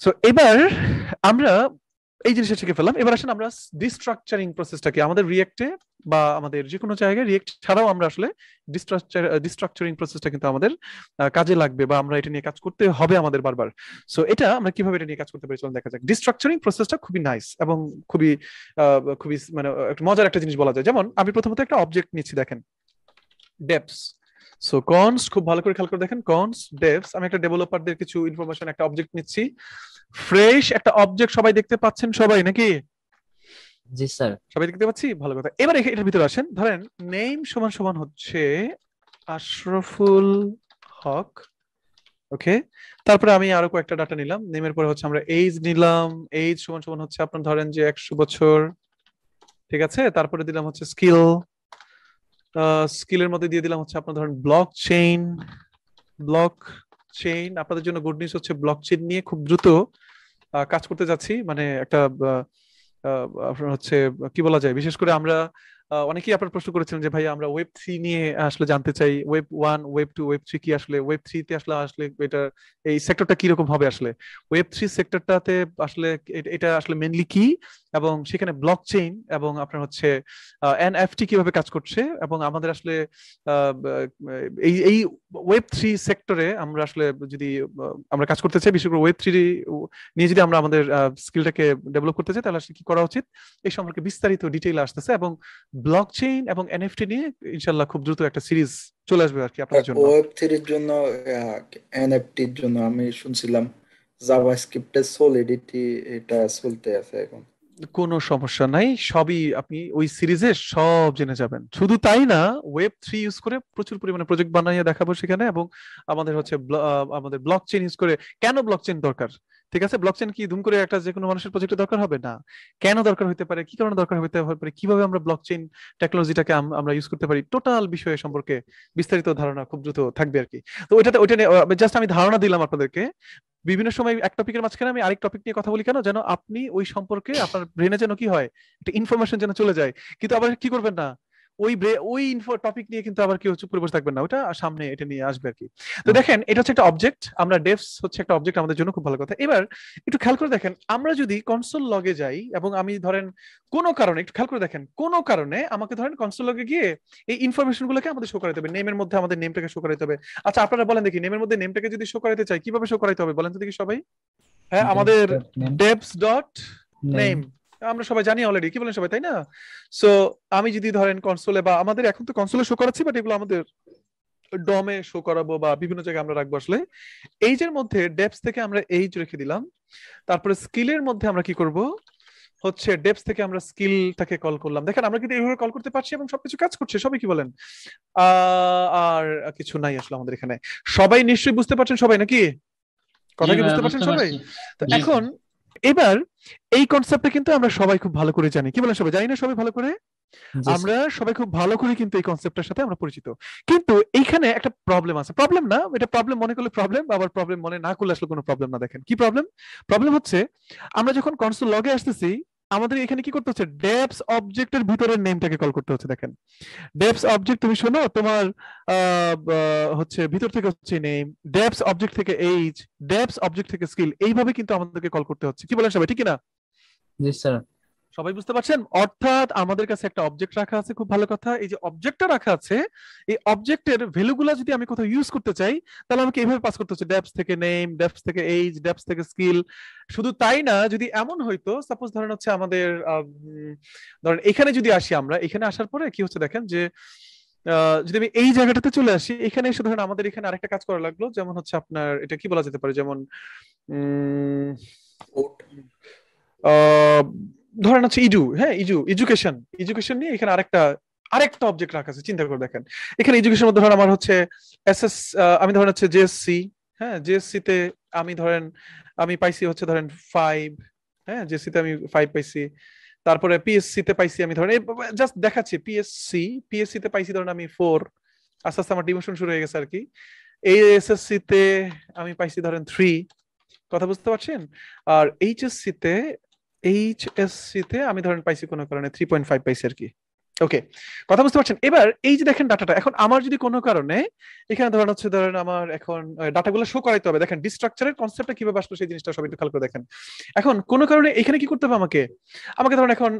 So এবার আমরা এই জিনিসটা শিখে ফেললাম। এবার আসেন আমরা ডিস্ট্রাকচারিং প্রসেসটাকে আমাদের রিয়েক্টে বা আমাদের যে কোনো জায়গায় রিয়েক্ট ছাড়াও আমরা আসলে ডিস্ট্রাকচারিং প্রসেসটা কিন্তু আমাদের কাজে লাগবে বা আমরা এটা নিয়ে কাজ করতে হবে আমাদের বারবার। সো এটা আমরা কিভাবে এটা নিয়ে কাজ করতে পারি চলুন দেখা যাক। ডিস্ট্রাকচারিং প্রসেসটা খুবই নাইস এবং খুবই খুবই মানে একটা মজার একটা জিনিস বলা যায়। যেমন আমি প্রথমত একটা অবজেক্ট নিচ্ছি, দেখেন ডেপস। সো কনস্ট, খুব ভালো করে খেয়াল করে দেখেন, কনস্ট ডেপস, আমি একটা ডেভেলপারদের কিছু ইনফরমেশন একটা অবজেক্ট নিচ্ছি, ফ্রেশ একটা অবজেক্ট। সবাই দেখতে পাচ্ছেন সবাই নাকি? জি স্যার। সবাই দেখতে পাচ্ছি, ভালো কথা। এবার এটার ভিতরে আসেন, ধরেন নেম সমান সমান হচ্ছে আশরাফুল হক, ওকে। তারপরে আমি আরো কয়েকটা ডাটা নিলাম, নেমের পরে হচ্ছে আমরা এইজ নিলাম, এইজ সমান সমান হচ্ছে আপনার ধরেন যে 100 বছর, ঠিক আছে। তারপরে দিলাম হচ্ছে স্কিল, স্কিলের মধ্যে দিয়ে দিলাম হচ্ছে আপনার ধরেন ব্লক চেইন, ব্লক চেইন। আপনাদের জন্য গুড নিউজ হচ্ছে ব্লক চেইন নিয়ে খুব দ্রুত কাজ করতে যাচ্ছি, মানে একটা আপনার হচ্ছে কি বলা যায়, বিশেষ করে আমরা অনেকেই আপনার প্রশ্ন করেছিলেন যে ভাই আমরা ওয়েব 3 নিয়ে আসলে জানতে চাই, ওয়েব 1 ওয়েব 2 ওয়েব 3 কি, আসলে ওয়েব 3 তে আসলে আসলে এটা এই সেক্টরটা কি রকম হবে, আসলে ওয়েব 3 সেক্টরটাতে আসলে এটা আসলে মেইনলি কি, এবং সেখানে ব্লক চেইন এবং আপনার হচ্ছে এনএফটি কিভাবে কাজ করছে, এবং আমাদের আসলে এই এই ওয়েব 3 সেক্টরে আমরা আসলে যদি আমরা কাজ করতে চাই, বিশেষ করে ওয়েব 3 নিয়ে যদি আমরা আমাদের স্কিলটাকে ডেভেলপ করতে চাই, তাহলে আসলে কি করা উচিত, এই সম্পর্কে বিস্তারিত ডিটেইল আসতেছে। এবং ব্লকচেইন এবং এনএফটি নিয়ে ইনশাআল্লাহ খুব দ্রুত একটা সিরিজ চলে আসবে আর কি আপনাদের জন্য। ওয়েব থ্রির জন্য এনএফটির জন্য আমি শুনছিলাম জাভাস্ক্রিপ্টের সলিডিটি এটা চলতে আছে এখন। কোনো সমস্যা নাই, সবই আপনি ওই সিরিজে সব জেনে যাবেন। শুধু তাই না, ওয়েব 3 ইউজ করে প্রচুর পরিমাণে প্রজেক্ট বানিয়ে দেখাবো সেখানে, এবং আমাদের হচ্ছে আমাদের ব্লকচেইন ইউজ করে। কেন ব্লকচেইন দরকার, ঠিক আছে, ব্লকচেইন কি ধুম করে একটা যে কোনো মানুষের প্রজেক্টে দরকার হবে না, কেন দরকার হতে পারে, কি কারণে দরকার হতে পারে, কিভাবে আমরা ব্লকচেইন টেকনোলজিটাকে আমরা ইউজ করতে পারি, টোটাল বিষয় সম্পর্কে বিস্তারিত ধারণা খুব দ্রুত থাকবে আর কি। তো ওইটা নিয়ে জাস্ট আমি ধারণা দিলাম আপনাদেরকে। বিভিন্ন সময় এক টপিকের মাঝখানে আমি আরেক টপিক নিয়ে কথা বলি কেন, যেন আপনি ওই সম্পর্কে আপনার ব্রেনে যেন কি হয়, একটা ইনফরমেশন যেন চলে যায়। কিন্তু আবার কি করবেন না, ওই ইনফো টপিক নিয়ে কিন্তু আবার কেউ চুপ করে বসে থাকবেন না, ওটা সামনে এটা নিয়ে আসবে আর কি। তো দেখেন এটা হচ্ছে একটা অবজেক্ট, আমরা ডেভস হচ্ছে একটা অবজেক্ট আমাদের জন্য, খুব ভালো কথা। এবার একটু খেয়াল করে দেখেন, আমরা যদি কনসোল লগে যাই এবং আমি ধরেন কোনো কারণে, একটু খেয়াল করে দেখেন, কোনো কারণে আমাকে ধরেন কনসোল লগে গিয়ে এই ইনফরমেশন গুলোকে আমাদের শো করাতে হবে, নেমের মধ্যে আমাদের নেমটাকে শো করাতে হবে। আচ্ছা আপনারা বলেন দেখি, নেমের মধ্যে নেমটাকে যদি শো করাতে চাই কিভাবে শো করাতে হবে বলেন তো দেখি সবাই। হ্যাঁ, আমাদের ডেভস ডট নেম আমরা সবাই জানি অলরেডি, কি বলেন সবাই, তাই না? সো আমি যদি ধরেন কনসোলে, বা আমাদের এখন তো কনসোলে শো করাচ্ছি, বাট এগুলো আমাদের ডমে শো করাবো বা বিভিন্ন জায়গায় আমরা রাখবো। আসলে এইজের মধ্যে ডেপস থেকে আমরা এইজ রেখে দিলাম, তারপরে স্কিলের মধ্যে আমরা কি করব হচ্ছে ডেপস থেকে আমরা স্কিলটাকে কল করলাম। দেখেন আমরা কিন্তু এইভাবে কল করতে পারছি এবং সবকিছু কাজ করছে। সবাই কি বলেন? আর কিছু নাই আসলে আমাদের এখানে। সবাই নিশ্চয়ই বুঝতে পারছেন সবাই নাকি? কথা কি বুঝতে পারছেন সবাই? তো এখন এবার এই কনসেপ্টটা কিন্তু আমরা সবাই খুব ভালো করে জানি, কি বলেন সবাই, জানি না সবাই ভালো করে? আমরা সবাই খুব ভালো করে কিন্তু এই কনসেপ্টের সাথে আমরা পরিচিত। কিন্তু এইখানে একটা প্রবলেম আছে, প্রবলেম না, এটা প্রবলেম মনে করলে প্রবলেম, আবার প্রবলেম মনে না করলে আসলে কোনো প্রবলেম না। দেখেন কি প্রবলেম, প্রবলেম হচ্ছে আমরা যখন কনসোল লগে আসতেছি, আমাদের এখানে কি করতে হচ্ছে, ডেপস অবজেক্টের ভিতরের নেমটাকে কল করতে হচ্ছে। দেখেন ডেপস অবজেক্ট, তুমি শোনো, তোমার হচ্ছে ভিতর থেকে হচ্ছে নেম, ডেপস অবজেক্ট থেকে এইজ, ডেপস অবজেক্ট থেকে স্কিল, এইভাবে কিন্তু আমাদেরকে কল করতে হচ্ছে। কি বলেন সবাই, ঠিক না? জি স্যার। সবাই বুঝতে পারছেন? অর্থাৎ আমাদের কাছে একটা অবজেক্ট রাখা আছে, খুব ভালো কথা। এই যে অবজেক্টটা রাখা আছে, এই অবজেক্টের ভ্যালুগুলো যদি আমি কোথাও ইউজ করতে চাই, তাহলে আমাকে এইভাবে পাস করতে হচ্ছে, ডেপস থেকে নেম, ডেপস থেকে এইজ, ডেপস থেকে স্কিল। শুধু তাই না, যদি এমন হইতো সাপোজ ধরেন হচ্ছে আমাদের ধরেন এখানে যদি আসি, আমরা এখানে আসার পরে কি হচ্ছে দেখেন যে যদি আমি এই জায়গাটাতে চলে আসি, এখানে এসে ধরেন আমাদের এখানে আরেকটা কাজ করা লাগলো, যেমন হচ্ছে আপনার এটা কি বলা যেতে পারে, যেমন ধরেন হচ্ছে ইডু, হ্যাঁ এডুকেশন, এডুকেশন নিয়ে এখানে আরেকটা অবজেক্ট রাখা আছে। চিন্তা করে দেখেন, এখানে এডুকেশন মধ্যে ধরেন আমার হচ্ছে এসএস, আমি ধরেন হচ্ছে জেএসসি, হ্যাঁ জেএসসি তে আমি ধরেন আমি পাইছি হচ্ছে ধরেন 5, হ্যাঁ জেএসসি তে আমি 5 পাইছি। তারপরে পিএসসি তে পাইছি আমি ধরেন জাস্ট দেখাচ্ছি, পিএসসি তে পাইছি ধরেন আমি 4, আস্তে আস্তে আমার ডিমোশন শুরু হয়ে গেছে আর কি। এই এসএসসি তে আমি পাইছি ধরেন 3, কথা বুঝতে পারছেন? আর এইচএসসি তে আমি ধরেন পাইছি কোনো কারণে 3.5 পাইছি আর কি। ওকে, কথা বুঝতে পারছেন? এবার এই যে দেখেন ডাটাটা, এখন আমার যদি কোনো কারণে এখানে ধরেন আমার এখন ডাটাগুলো শো করাইতে হবে, দেখেন ডিস্ট্রাকচারের কনসেপ্টটা কিভাবে আসলো সেই জিনিসটা সবাই একটু খেয়াল করে দেখেন। এখন কোনো কারণে এখানে কি করতে হবে আমাকে, ধরেন এখন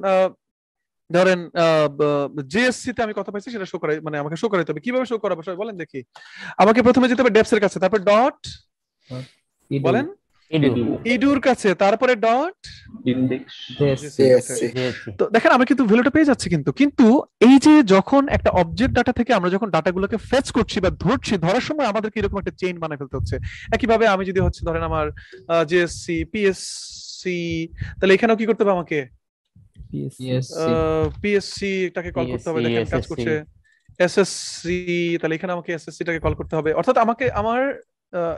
ধরেন জেএসসি তে আমি কত পাইছি সেটা শো করাই, মানে আমাকে শো করাইতে হবে। কিভাবে শো করাবো সবাই বলেন দেখি? আমাকে প্রথমে যেতে হবে ডেপস এর কাছে, তারপর ডট বলেন ইডুর কাছে, তারপরে ডট ইন্ডেক্স JSC তো দেখেন আমরা কিন্তু ভ্যালুটা পেয়ে যাচ্ছি, কিন্তু এই যে যখন একটা অবজেক্ট ডাটা থেকে আমরা যখন ডাটাগুলোকে ফেচ করছি বা ধরছি, ধরার সময় আমাদেরকে এরকম একটা চেইন বানায় ফেলতে হচ্ছে। একইভাবে আমি যদি হচ্ছে ধরেন আমার জেএসসি পিএসসি, তাহলে এখানেও কি করতে হবে আমাকে পিএসসি টাকে কল করতে হবে, দেখেন কাজ করছে এসএসসি, তাহলে এখানে আমাকে এসএসসি টাকে কল করতে হবে, অর্থাৎ আমাকে আমার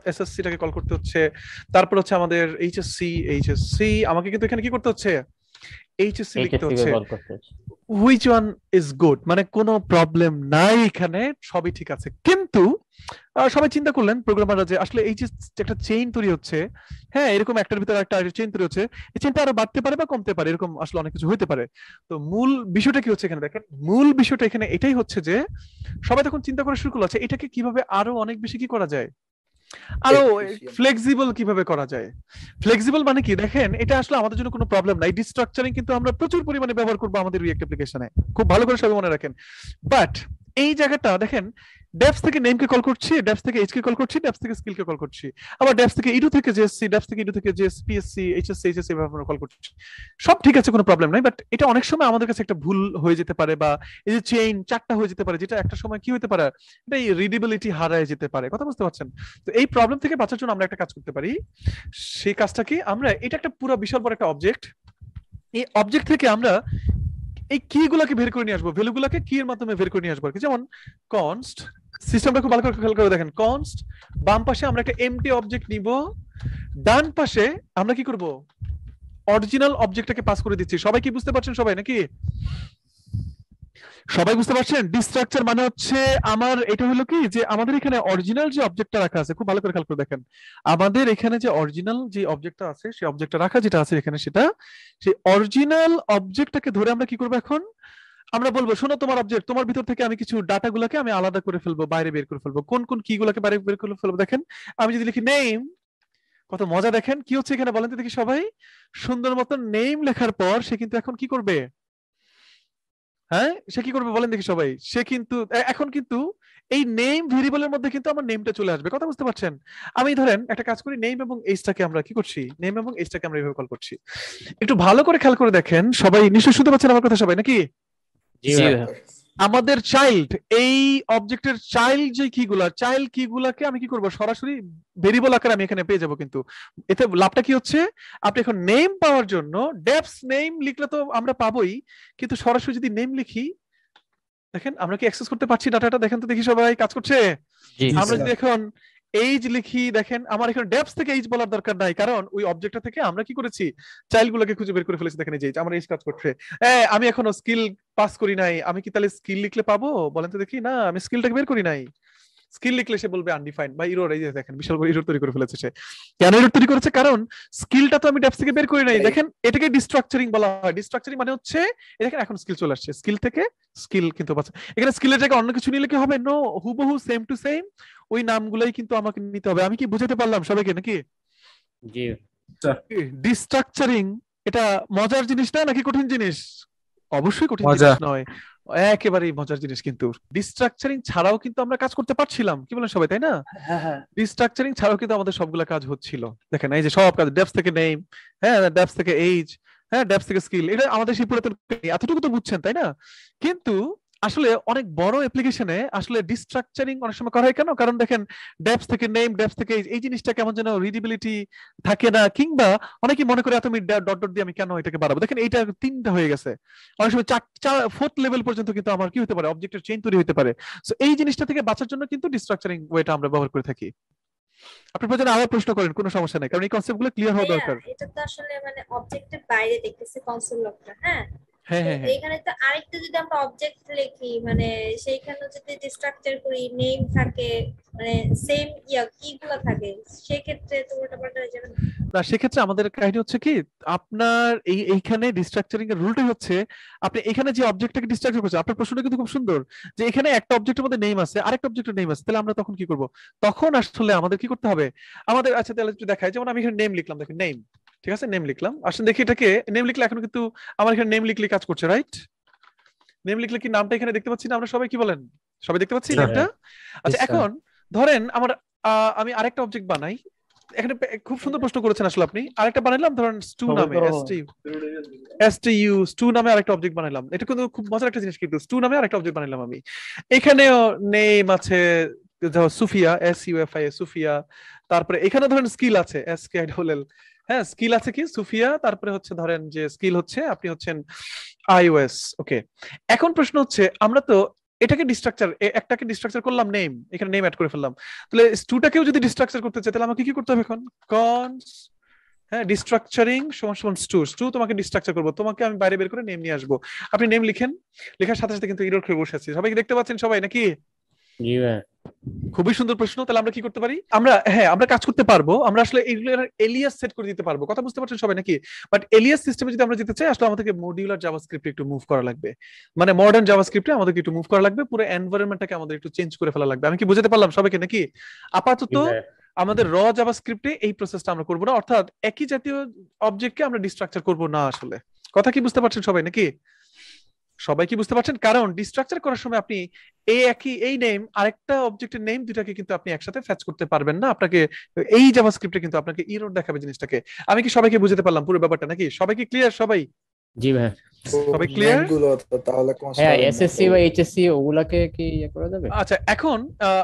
এসএসসি টাকে কল করতে হচ্ছে। তারপর হচ্ছে আমাদের এইচএসসি আমাকে কিন্তু এখানে কি করতে হচ্ছে, এইচএসসি লিখতে হচ্ছে। হুইচ ওয়ান ইজ গুড, মানে কোনো প্রবলেম নাই, এখানে সবই ঠিক আছে। কিন্তু সবাই চিন্তা করলেন প্রোগ্রামাররা যে আসলে এই যে একটা চেইন তৈরি হচ্ছে, হ্যাঁ এরকম একটার ভিতরে একটা চেইন তৈরি হচ্ছে, এই চেইনটা আরো বাড়তে পারে বা কমতে পারে, এরকম আসলে অনেক কিছু হতে পারে। তো মূল বিষয়টা কি হচ্ছে এখানে দেখেন, মূল বিষয়টা এখানে এটাই হচ্ছে যে সবাই তখন চিন্তা করা শুরু করলো আচ্ছা এটাকে কিভাবে আরো অনেক বেশি কি করা যায়, আরো ফ্লেক্সিবল কিভাবে করা যায়। ফ্লেক্সিবল মানে কি দেখেন, এটা আসলে আমাদের জন্য কোনো প্রবলেম নাই। ডিস্ট্রাকচারিং কিন্তু আমরা প্রচুর পরিমাণে ব্যবহার করবো আমাদের রিয়েক্ট অ্যাপ্লিকেশনে, খুব ভালো করে সবাই মনে রাখেন। বাট এই জায়গাটা দেখেন, ডেপস থেকে নেম কে কল করছি, ডেপস থেকে এইচ কে কল করছি, ডেপস থেকে স্কিল কে কল করছি, আবার ডেপস থেকে ইডু থেকে জেএসসি, ডেপস থেকে ইডু থেকে জেএস পিএসসি এইচএসসি এইচএসসি এভাবে আমরা কল করছি। সব ঠিক আছে, কোনো প্রবলেম নাই। বাট এটা অনেক সময় আমাদের কাছে একটা ভুল হয়ে যেতে পারে, বা এই যে চেইন চারটা হয়ে যেতে পারে, যেটা একটা সময় কি হতে পারে, এটা রিডেবিলিটি হারায় যেতে পারে। কথা বুঝতে পারছেন? তো এই প্রবলেম থেকে বাঁচার জন্য আমরা একটা কাজ করতে পারি। সেই কাজটা কি, আমরা এটা একটা পুরো বিশাল বড় একটা অবজেক্ট, এই অবজেক্ট থেকে আমরা এই কি গুলাকে বের করে নিয়ে আসবো, ভ্যালু গুলাকে কি এর মাধ্যমে বের করে নিয়ে আসবো। যেমন কনস্ট, সিস্টেমটা খুব ভালো করে খেয়াল করে দেখেন, কনস্ট বাম পাশে আমরা একটা এমটি অবজেক্ট নিব, ডান পাশে আমরা কি করব, অরিজিনাল অবজেক্টটাকে পাস করে দিচ্ছি। সবাই কি বুঝতে পারছেন? সবাই নাকি সবাই বুঝতে পারছেন? ডিস্ট্রাকচার মানে হচ্ছে আমার এটা হলো কি, যে আমাদের এখানে অরিজিনাল যে অবজেক্টটা রাখা আছে, খুব ভালো করে খেয়াল করে দেখেন, আমাদের এখানে যে অরিজিনাল যে অবজেক্টটা আছে, সেই অবজেক্টটা রাখা যেটা আছে এখানে, সেটা সেই অরিজিনাল অবজেক্টটাকে ধরে আমরা কি করবো, এখন আমরা বলবো শোনো তোমার অবজেক্ট, তোমার ভিতর থেকে আমি কিছু ডাটা গুলাকে আমি আলাদা করে ফেলবো, বাইরে বের করে ফেলবো। কোন কোন কি গুলাকে বাইরে বের করে ফেলবো দেখেন, আমি যদি লিখি নেম, কত মজা দেখেন কি হচ্ছে এখানে বলেন তো দেখি সবাই। সুন্দর মতো নেম লেখার পর সে কিন্তু এখন কি করবে, হ্যাঁ সে কি করবে বলেন দেখি সবাই, সে কিন্তু এখন কিন্তু এই নেম ভেরিয়েবলের মধ্যে কিন্তু আমার নেমটা চলে আসবে। কথা বুঝতে পারছেন? আমি ধরেন একটা কাজ করি, নেম এবং এইজটাকে আমরা কি করছি, নেম এবং এইজটাকে আমরা এইভাবে কল করছি। একটু ভালো করে খেয়াল করে দেখেন সবাই, নিশ্চয়ই শুনতে পাচ্ছেন আমার কথা সবাই নাকি? আমাদের চাইল্ড, এই অবজেক্টের চাইল্ড যে কি গুলাকে আমি কি করব, সরাসরি ভেরিয়েবল আকারে আমি এখানে পেয়ে যাব। কিন্তু এতে লাভটা কি হচ্ছে, আপনি এখন নেম পাওয়ার জন্য ডেপস নেম লিখলে তো আমরা পাবোই, কিন্তু সরাসরি যদি নেম লিখি, দেখেন আমরা কি অ্যাক্সেস করতে পারছি ডাটাটা, দেখেন তো দেখি সবাই কাজ করছে। আমরা যদি এখন এইজ লিখি, দেখেন আমার এখানে ডেপস থেকে এইজ বলার দরকার নাই, কারণ ওই অবজেক্টটা থেকে আমরা কি করেছি, চাইল্ড গুলোকে খুঁজে বের করে ফেলেছি। দেখেন এই যে আমার এইজ কাজ করছে। আমি এখনো স্কিল পাস করি নাই, আমি কি তাহলে স্কিল লিখলে পাবো বলেন তো দেখি? না, আমি স্কিলটাকে বের করি নাই। স্কিল লিখলে সে বলবে আনডিফাইন্ড বা এরর। এই যে দেখেন বিশাল বড় এরর তৈরি করে ফেলেছে সে। কেন এরর তৈরি করেছে? কারণ স্কিলটা তো আমি ডেপস থেকে বের করি নাই। দেখেন এটাকে ডিস্ট্রাকচারিং বলা হয়। ডিস্ট্রাকচারিং মানে হচ্ছে দেখেন এখন স্কিল চলে আসছে, স্কিল থেকে স্কিল কিন্তু এখানে স্কিলের জায়গায় অন্য কিছু নিলে কি হবে? নো, হুবহু সেম টু সেম ওই নামগুলাই কিন্তু আমাকে নিতে হবে। আমি কি বুঝাতে পারলাম সবাইকে নাকি? জি ডিস্ট্রাকচারিং এটা মজার জিনিস না নাকি কঠিন জিনিস? অবশ্যই কঠিন জিনিস নয়, একেবারেই মজার জিনিস। কিন্তু ডিস্ট্রাকচারিং ছাড়াও কিন্তু আমরা কাজ করতে পারছিলাম, কি বলেন সবাই, তাই না? ডিস্ট্রাকচারিং ছাড়াও কিন্তু আমাদের সবগুলা কাজ হচ্ছিল। দেখেন এই যে সব কাজ, ডেপস থেকে নেম, হ্যাঁ ডেপস থেকে এইজ, হ্যাঁ ডেপস থেকে স্কিল, এটা আমাদের সেই পুরাতন এতটুকু তো বুঝছেন তাই না? কিন্তু আসলে অনেক বড় অ্যাপ্লিকেশনে আসলে ডিস্ট্রাকচারিং অনেক সময় করা হয় কেন? কারণ দেখেন ডেপস থেকে নেম, ডেপস থেকে এই জিনিসটা কেমন যেন রিডেবিলিটি থাকে না, কিংবা অনেকে মনে করে তুমি ডট ডট দিয়ে আমি কেন এটাকে বাড়াবো। দেখেন এইটা তিনটা হয়ে গেছে, অনেক সময় ফোর্থ লেভেল পর্যন্ত কিন্তু আমার কি হতে পারে, অবজেক্টের চেইন তৈরি হতে পারে। সো এই জিনিসটা থেকে বাঁচার জন্য কিন্তু ডিস্ট্রাকচারিং ওয়েটা আমরা ব্যবহার করে থাকি। আপনি প্রয়োজনে আরো প্রশ্ন করেন, কোনো সমস্যা নাই, কারণ এই কনসেপ্টগুলো ক্লিয়ার হওয়া দরকার। এটা তো আসলে মানে অবজেক্টের বাইরে দেখতেছি কনসোল লকটা, হ্যাঁ হ্যাঁ হ্যাঁ হ্যাঁ এখানে তো আরেকটা যদি আমরা অবজেক্ট লিখি মানে সেইখানে যদি ডিস্ট্রাকচার করি নেম থাকে মানে সেম কিগুলো থাকে সেক্ষেত্রে তো ওটা পাল্টা হয়ে যাবে না? না সেক্ষেত্রে আমাদের কাহিনী হচ্ছে কি আপনার এইখানে ডিস্ট্রাকচারিং এর রুলটাই হচ্ছে আপনি এখানে যে অবজেক্টটাকে ডিস্ট্রাকচার করছেন আপনার প্রশ্নটা কিন্তু খুব সুন্দর যে এখানে একটা অবজেক্টের মধ্যে নেম আছে আরেকটা অবজেক্টের নেম আছে তাহলে আমরা তখন কি করব তখন আসলে আমাদের কি করতে হবে আমাদের আচ্ছা তাহলে একটু দেখাই যেমন আমি এখানে নেম লিখলাম দেখেন নেম ঠিক আছে নেম লিখলাম আসলে দেখি এটাকে নেম লিখলে এখন কিন্তু আমার এখানে নেম লিখলে কাজ করছে রাইট নেম লিখলে কি নামটা এখানে দেখতে পাচ্ছি না আমরা সবাই কি বলেন সবাই দেখতে পাচ্ছি নেমটা আচ্ছা এখন ধরেন আমার আমি আরেকটা অবজেক্ট বানাই এখানে খুব সুন্দর প্রশ্ন করেছেন আসলে আপনি আরেকটা বানাইলাম ধরেন স্টু নামে স্টু নামে আরেকটা অবজেক্ট বানাইলাম এটা কিন্তু খুব মজার একটা জিনিস কিন্তু স্টু নামে আরেকটা অবজেক্ট বানাইলাম আমি এখানেও নেম আছে সুফিয়া SUFIA সুফিয়া তারপরে এখানে ধরেন স্কিল আছে SKILL হ্যাঁ স্কিল আছে কি সুফিয়া তারপরে হচ্ছে ধরেন যে স্কিল হচ্ছে আপনি হচ্ছেন iOS ওকে এখন প্রশ্ন হচ্ছে আমরা তো এটাকে ডিস্ট্রাকচার একটাকে ডিস্ট্রাকচার করলাম নেম এখানে নেম অ্যাড করে ফেললাম তাহলে স্টুটাকেও যদি ডিস্ট্রাকচার করতে চাই তাহলে আমাকে কি করতে হবে এখন কনস হ্যাঁ ডিস্ট্রাকচারিং সমান সমান স্টু তোমাকে ডিস্ট্রাকচার করবো তোমাকে আমি বাইরে বের করে নেম নিয়ে আসবো আপনি নেম লিখেন লেখার সাথে সাথে কিন্তু এরর খেয়ে বসে আছি সবাই কি দেখতে পাচ্ছেন সবাই নাকি জি ভাই খুবই সুন্দর প্রশ্ন তাহলে আমরা কি করতে পারি আমরা কাজ করতে পারবো আমরা আসলে এইগুলোর এলিয়াস সেট করে দিতে পারবো কথা বুঝতে পারছেন সবাই নাকি বাট এলিয়াস সিস্টেমে যদি আমরা যেতে চাই আসলে আমাদেরকে মডিউলার জাভাস্ক্রিপ্টে একটু মুভ করা লাগবে মানে মডার্ন জাভাস্ক্রিপ্টে আমাদেরকে একটু মুভ করা লাগবে পুরো এনভায়রনমেন্টটাকে আমাদের একটু চেঞ্জ করে ফেলা লাগবে আমি কি বুঝাতে পারলাম সবাইকে নাকি আপাতত আমাদের র জাভাস্ক্রিপ্টে এই প্রসেসটা আমরা করবো না অর্থাৎ একই জাতীয় অবজেক্টকে আমরা ডিস্ট্রাকচার করবো না আসলে কথা কি বুঝতে পারছেন সবাই নাকি সবাই কি বুঝতে পারছেন কারণ ডিস্ট্রাকচার করার সময় আপনি এই নেম আরেকটা অবজেক্টের নেম দুটাকে কিন্তু আপনি একসাথে ফ্যাচ করতে পারবেন না আপনাকে এই জাভাস্ক্রিপ্টে কিন্তু আপনাকে এরর দেখাবে জিনিসটাকে আমি কি সবাইকে বুঝাতে পারলাম পুরো ব্যাপারটা নাকি সবাই কি ক্লিয়ার সবাই জি ভাই সবাই ক্লিয়ার গুলো তাহলে হ্যাঁ এসএসসি বা এইচএসসি ওগুলাকে কি করা যাবে আচ্ছা এখন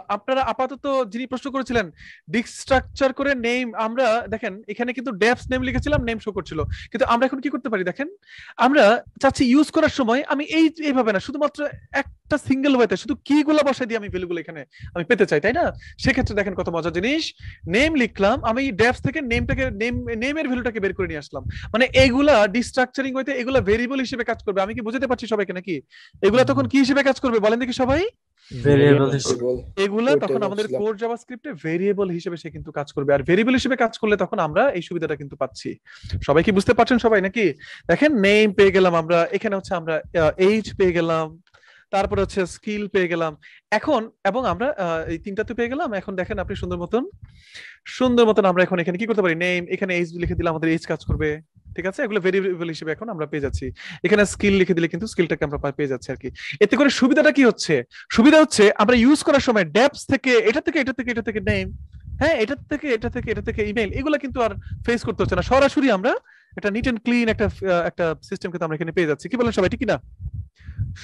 আপনারা আপাতত যিনি প্রশ্ন করেছিলেন ডিস্ট্রাকচার করে নেম আমরা দেখেন এখানে কিন্তু ডেপস নেম লিখেছিলাম নেম শো করছিল কিন্তু আমরা এখন কি করতে পারি দেখেন আমরা চাচ্ছি ইউজ করার সময় আমি এইভাবে না শুধুমাত্র একটা সিঙ্গেল ওয়েতে শুধু কি গুলা বসাই দিয়ে আমি ভ্যালুগুলো এখানে আমি পেতে চাই তাই না সেক্ষেত্রে দেখেন কত মজার জিনিস নেম লিখলাম আমি ডেপস থেকে নেমের ভ্যালুটাকে বের করে নিয়ে আসলাম মানে এগুলা ডিস্ট্রাকচারিং হইতে এগুলা ভেরিয়েবল হিসেবে কাজ করবে আমি কি বুঝতে পারছি সবাইকে নাকি এগুলা তখন কি হিসেবে কাজ করবে বলেন দেখি সবাই এগুলা তখন আমাদের কোর জাভাস্ক্রিপ্টে ভেরিয়েবল হিসেবে সে কিন্তু কাজ করবে আর ভেরিয়েবল হিসেবে কাজ করলে তখন আমরা এই সুবিধাটা কিন্তু পাচ্ছি সবাই কি বুঝতে পারছেন সবাই নাকি দেখেন নেম পেয়ে গেলাম আমরা এখানে হচ্ছে আমরা এজ পেয়ে গেলাম তারপরে হচ্ছে স্কিল পেয়ে গেলাম এখন এবং আমরা এই তিনটাতে পেয়ে গেলাম এখন দেখেন আপনি সুন্দর মতন আমরা এখন এখানে কি করতে পারি নেম এখানে এজ লিখে দিলে আমাদের এজ কাজ করবে ঠিক আছে এগুলো ভেরিয়েবল হিসেবে এখন আমরা পেয়ে যাচ্ছি এখানে স্কিল লিখে দিলে কিন্তু স্কিলটাকে আমরা পেয়ে যাচ্ছি আর কি এতে করে সুবিধাটা কি হচ্ছে সুবিধা হচ্ছে আমরা ইউজ করার সময় ডেপস থেকে এটা থেকে নেম হ্যাঁ এটা থেকে ইমেল এগুলো কিন্তু আর ফেস করতে হচ্ছে না সরাসরি আমরা একটা নিট এন্ড ক্লিন একটা সিস্টেম কিন্তু আমরা এখানে পেয়ে যাচ্ছি কি বলেন সবাই ঠিক না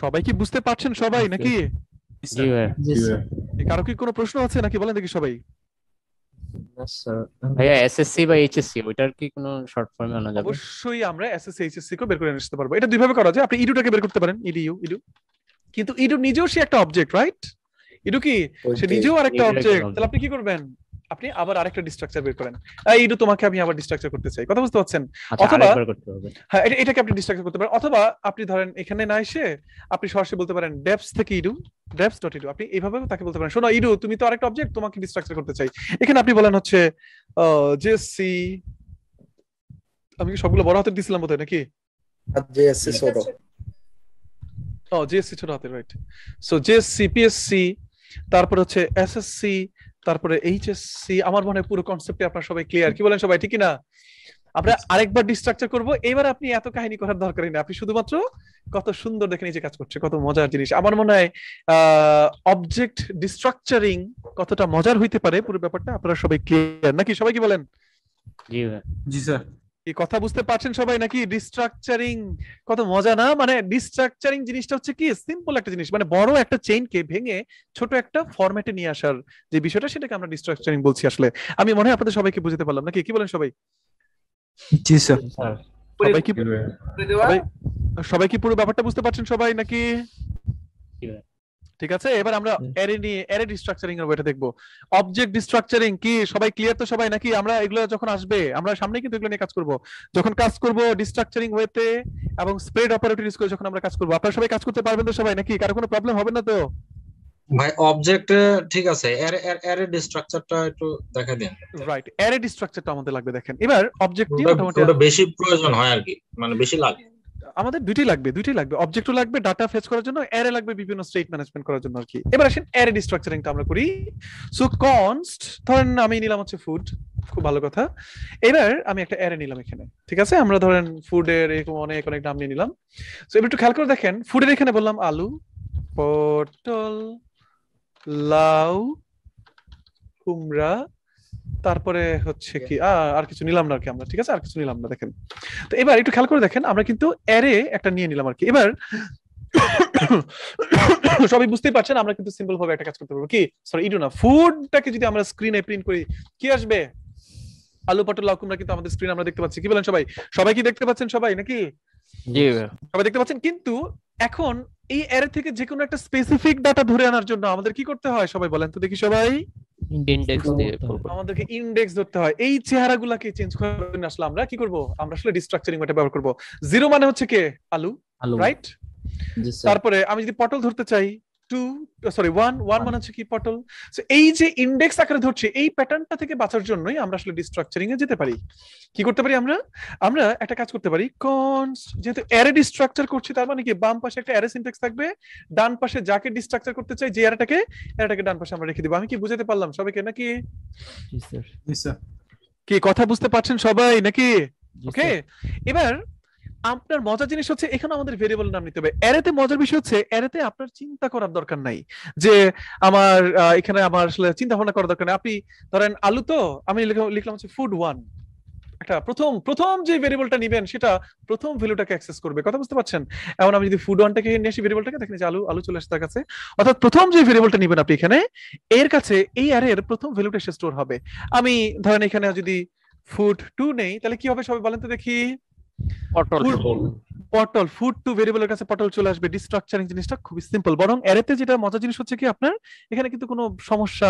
সবাই কি বুঝতে পারছেন সবাই নাকি জি ভাই কারো কি কোনো প্রশ্ন আছে নাকি বলেন দেখি সবাই ভাইয়া এসএসসি বা এইচএসসি ওইটার কি কোনো শর্ট ফর্মে আনা যাবে অবশ্যই আমরা এসএসসি এইচএসসি কে বের করে নিতে পারবো এটা দুই ভাবে করা যায় আপনি ইডুটাকে বের করতে পারেন ইডু কিন্তু ইডু নিজেও সে একটা অবজেক্ট রাইট ইডু কি সে নিজেও আরেকটা অবজেক্ট তাহলে আপনি কি করবেন আপনি আবার আরেকটা ডিস্ট্রাকচার বের করেন ইডু তোমাকে আমি আবার ডিস্ট্রাকচার করতে চাই কথা বুঝতে পারছেন অথবা হ্যাঁ এটাকে আপনি ডিস্ট্রাকচার করতে পারেন অথবা আপনি ধরেন এখানে না এসে আপনি সরাসরি বলতে পারেন ডেপস থেকে ইডু ডেপস.ইডু আপনি এইভাবে তাকে বলতে পারেন শোনো ইডু তুমি তো আরেকটা অবজেক্ট তোমাকে ডিস্ট্রাকচার করতে চাই এখানে আপনি বলেন হচ্ছে জেসি আমি কি সবগুলো বড় হাতের দিছিলাম বোধহয় নাকি জেএসসি ছোট জেএসসি ছোট হাতের রাইট সো জেএসসি পিএসসি তারপর হচ্ছে এসএসসি তারপরে এইচএসসি আমার মনে হয় পুরো কনসেপ্টে আপনারা সবাই ক্লিয়ার কি বলেন সবাই ঠিক না আমরা আরেকবার ডিস্ট্রাকচার করব এবার আপনি এত কাহিনী করার দরকারই না আপনি শুধুমাত্র কত সুন্দর দেখে নিচে কাজ করছে কত মজার জিনিস আমার মনে হয় অবজেক্ট ডিস্ট্রাকচারিং কতটা মজার হইতে পারে পুরো ব্যাপারটা আপনারা সবাই ক্লিয়ার নাকি সবাই কি বলেন জি স্যার এই কথা বুঝতে পারছেন সবাই নাকি ডিস্ট্রাকচারিং কত মজা না মানে ডিস্ট্রাকচারিং জিনিসটা হচ্ছে কি সিম্পল একটা জিনিস মানে বড় একটা চেইনকে ভেঙে ছোট একটা ফরম্যাটে নিয়ে আসার যে বিষয়টা সেটাকে আমরা ডিস্ট্রাকচারিং বলছি আসলে আমি মনে হয় আপনাদের সবাইকে বুঝতে পারলাম নাকি কি বলেন সবাই জি স্যার সবাই কি পুরো ব্যাপারটা বুঝতে পারছেন সবাই নাকি ঠিক আছে, এবার আমরা অ্যারে নিয়ে অ্যারে ডিস্ট্রাকচারিং এর ওয়েটা দেখবো। অবজেক্ট ডিস্ট্রাকচারিং কি সবাই ক্লিয়ার তো সবাই নাকি? আমরা এগুলো যখন আসবে আমরা সামনে কিন্তু এগুলো নিয়ে কাজ করব, যখন কাজ করব ডিস্ট্রাকচারিং ওয়েতে এবং স্প্রেড অপারেটর ইউজ করে যখন আমরা কাজ করব। আপনারা সবাই কাজ করতে পারবেন তো সবাই নাকি? কারো কোনো প্রবলেম হবে না তো? ভাই অবজেক্ট ঠিক আছে, অ্যারে ডিস্ট্রাকচারটা একটু দেখা দেন। রাইট, অ্যারে ডিস্ট্রাকচারটা আমাদের লাগবে। দেখেন এবার অবজেক্ট নিয়ে মোটামুটি ওটা বেশি প্রয়োজন হয় আর কি, মানে বেশি লাগে। আমাদের দুইটাই লাগবে, অবজেক্টও লাগবে ডাটা ফেচ করার জন্য, অ্যারে লাগবে বিভিন্ন স্টেট ম্যানেজমেন্ট করার জন্য আর কি। এবার আসেন অ্যারে ডিস্ট্রাকচারিংটা আমরা করি। সো কনস্ট ধরেন আমি নিলাম হচ্ছে ফুড, খুব ভালো কথা। এবার আমি একটা অ্যারে নিলাম এখানে, ঠিক আছে? আমরা ধরেন ফুডের এরকম অনেক অনেক নাম নিয়ে নিলাম। সো এবার একটু খেয়াল করে দেখেন, ফুডের এখানে বললাম আলু, পটল, লাউ, কুমড়া, তারপরে হচ্ছে কি আর কিছু নিলাম না আর কি আমরা, ঠিক আছে? আর কিছু নিলাম না। দেখেন তো এবার একটু খেয়াল করে দেখেন, আমরা কিন্তু অ্যারে একটা নিয়ে নিলাম আর কি। এবার সবাই বুঝতেই পারছেন আমরা কিন্তু সিম্পল ভাবে একটা কাজ করতে পারবো কি, সরি ইডু না, ফুডটাকে যদি আমরা স্ক্রিনে প্রিন্ট করি কি আসবে? আলু, পটল, লাউ, কুমড়া কিন্তু আমাদের স্ক্রিনে আমরা দেখতে পাচ্ছি। কি বলেন সবাই? সবাই কি দেখতে পাচ্ছেন সবাই নাকি? জি সবাই দেখতে পাচ্ছেন। কিন্তু এখন এই অ্যারে থেকে যে কোনো একটা স্পেসিফিক ডাটা ধরে আনার জন্য আমাদের কি করতে হয় সবাই বলেন তো দেখি সবাই? ইন্ডেক্স দিয়ে করব। আমাদেরকে ইনডেক্স ধরতে হয়। এই চেহারাগুলোকে চেঞ্জ করার জন্য আসলে আমরা কি করব? আমরা আসলে ডিস্ট্রাকচারিং ওটা ব্যবহার করব। 0 মানে হচ্ছে কে? আলু, রাইট? জি স্যার। তারপরে আমি যদি পটল ধরতে চাই 1 মানে হচ্ছে কি? পটল। সো এই যে ইনডেক্স আকারে ধরছে এই প্যাটার্নটা থেকে বাঁচার জন্যই আমরা আসলে ডিস্ট্রাকচারিং এ যেতে পারি। কি করতে পারি আমরা একটা কাজ করতে পারি, কনস্ট যেহেতু অ্যারে ডিস্ট্রাকচার করছি তার মানে কি বাম পাশে একটা অ্যারে সিনট্যাক্স থাকবে, ডান পাশে যাকে ডিস্ট্রাকচার করতে চাই যে অ্যারেটাকে ডান পাশে আমরা রেখে দিব। আমি কি বুঝাতে পারলাম সবাইকে নাকি? জি স্যার। জি স্যার। কি কথা বুঝতে পারছেন সবাই নাকি? জি ওকে, স্যার। এবার আপনার মজার জিনিস হচ্ছে এখানে আমাদের ভেরিয়েবল নাম নিতে হবে। অ্যারেতে মজার বিষয় হচ্ছে অ্যারেতে আপনার চিন্তা করার দরকার নাই যে আমার এখানে আমার আসলে চিন্তা ভাবনা করার দরকার নেই। আপনি ধরেন আলু, তো আমি লিখলাম হচ্ছে ফুড 1, একটা প্রথম যে ভেরিয়েবলটা নেবেন সেটা প্রথম ভ্যালুটাকে অ্যাক্সেস করবে। কথা বুঝতে পারছেন? এখন আমি যদি ফুড 1টাকে নিয়ে আসি ভেরিয়েবলটাকে, দেখেন যে আলু চলে আসছে তার কাছে। অর্থাৎ প্রথম যে ভেরিয়েবলটা নেবেন আপনি এখানে এর কাছে এই অ্যারের প্রথম ভ্যালুটা সে স্টোর হবে। আমি ধরেন এখানে যদি ফুড 2 নেই তাহলে কি হবে সবাই বলেন তো দেখি? পটল, ফুড 2 ভেরিয়েবলের কাছে পটল চলে আসবে। ডিস্ট্রাকচারিং জিনিসটা খুবই সিম্পল। বরং অ্যারেতে যেটা মজার জিনিস হচ্ছে কি আপনার এখানে কিন্তু কোনো সমস্যা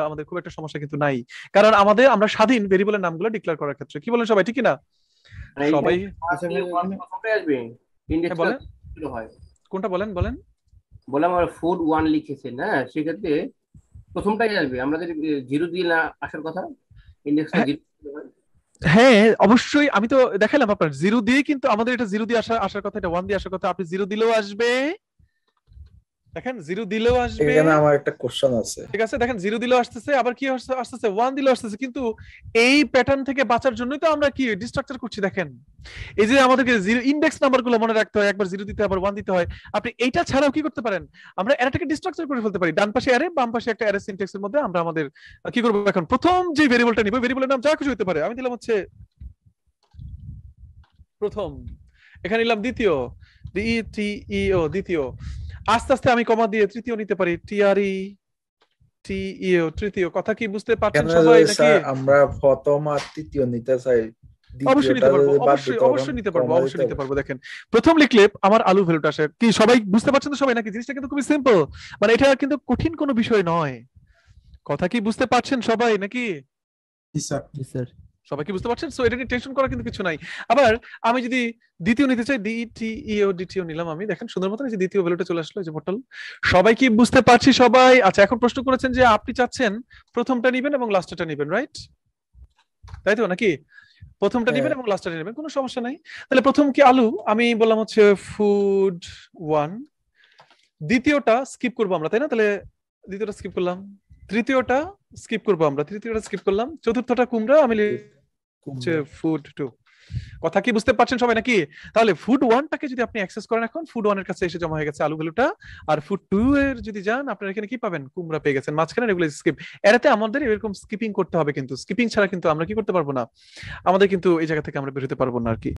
আমাদের খুব একটা সমস্যা কিন্তু নাই, কারণ আমরা স্বাধীন ভেরিয়েবলের নামগুলো ডিক্লেয়ার করার ক্ষেত্রে। কি বলেন সবাই, ঠিক না? সবাই বলেন কোনটা বলেন বললাম আমরা ফুড 1 লিখেছেন, হ্যাঁ সেক্ষেত্রে প্রথমটাই আসবে, আমাদের 0 দিয়ে না আসার কথা, ইন্ডেক্সটা 0। হ্যাঁ অবশ্যই, আমি তো দেখালাম আপনার 0 দিয়ে, কিন্তু আমাদের এটা 0 দিয়ে আসার কথা, এটা 1 দিয়ে আসার কথা। আপনি 0 দিলেও আসবে, দেখেন 0 দিলেও আসবে। এখানে আমার একটা কোশ্চেন আছে। ঠিক আছে, দেখেন 0 দিলেও আসতেছে, আবার কি আসতেছে 1 দিলেও আসতেছে। কিন্তু এই প্যাটার্ন থেকে বাঁচার জন্যই তো আমরা কি ডিস্ট্রাকচার করছি। দেখেন এই যে আমাদেরকে 0 ইনডেক্স নাম্বারগুলো মনে রাখতে হয়, একবার 0 দিতে আবার 1 দিতে হয়। আপনি এইটা ছাড়াও কি করতে পারেন? আমরা অ্যারেটাকে ডিস্ট্রাকচার করে ফেলতে পারি। ডান পাশে অ্যারে, বাম পাশে একটা অ্যারে সিনট্যাক্সের মধ্যে আমরা আমাদের কি করব? এখন প্রথম যে ভেরিয়েবলটা নিব, ভেরিয়েবলের নাম যা কিছু হতে পারে। আমি দিলাম হচ্ছে প্রথম, এখানে নিলাম দ্বিতীয়, দ্বিতীয়। আস্তে আস্তে আমি কমা দিয়ে তৃতীয় নিতে পারি, তৃতীয়। কথা কি বুঝতে পারছেন সবাই নাকি? আমরা প্রথম আর তৃতীয় নিতে চাই, অবশ্যই নিতে পারবো, অবশ্যই নিতে পারবো। দেখেন প্রথম লিখলে আমার আলু ভ্যালুটা আসে। কি সবাই বুঝতে পারছেন তো সবাই নাকি? জিনিসটা কিন্তু খুবই সিম্পল, মানে এটা কিন্তু কঠিন কোনো বিষয় নয়। কথা কি বুঝতে পারছেন সবাই নাকি? জি স্যার। জি স্যার। সবাই কি বুঝতে পারছেন? সো এটা নিয়ে টেনশন করার কিন্তু কিছু নাই। আবার আমি যদি দ্বিতীয় নিতে চাই, দ্বিতীয় নিলাম আমি, দেখেন সুন্দর মতন এই যে দ্বিতীয় ভ্যালুটা চলে আসলো, এই যে পটল। সবাই কি বুঝতে পারছি সবাই? আচ্ছা, এখন প্রশ্ন করেছেন যে আপনি চাচ্ছেন প্রথমটা নেবেন এবং লাস্টটা নেবেন, রাইট? তাই তো নাকি? প্রথমটা নেবেন এবং লাস্টটা নেবেন, কোনো সমস্যা নাই। তাহলে প্রথম কি আলু, আমি বললাম হচ্ছে ফুড 1। দ্বিতীয়টা স্কিপ করবো আমরা, তাই না? তাহলে দ্বিতীয়টা স্কিপ করলাম, তৃতীয়টা স্কিপ করবো আমরা, তৃতীয়টা স্কিপ করলাম, চতুর্থটা কুমড়া, আমি হচ্ছে ফুড 2। কথা কি বুঝতে পারছেন সবাই নাকি? তাহলে ফুড 1টাকে যদি আপনি অ্যাক্সেস করেন, এখন ফুড 1 এর কাছে এসে জমা হয়ে গেছে আলু ভ্যালুটা। আর ফুড 2 এর যদি যান আপনারা এখানে কি পাবেন? কুমড়া পেয়ে গেছেন। মাঝখানে এগুলো স্কিপ। এরাতে আমাদের এরকম স্কিপিং করতে হবে, কিন্তু স্কিপিং ছাড়া কিন্তু আমরা কি করতে পারবো না, আমাদের কিন্তু এই জায়গা থেকে আমরা বের হতে পারবো না আর কি।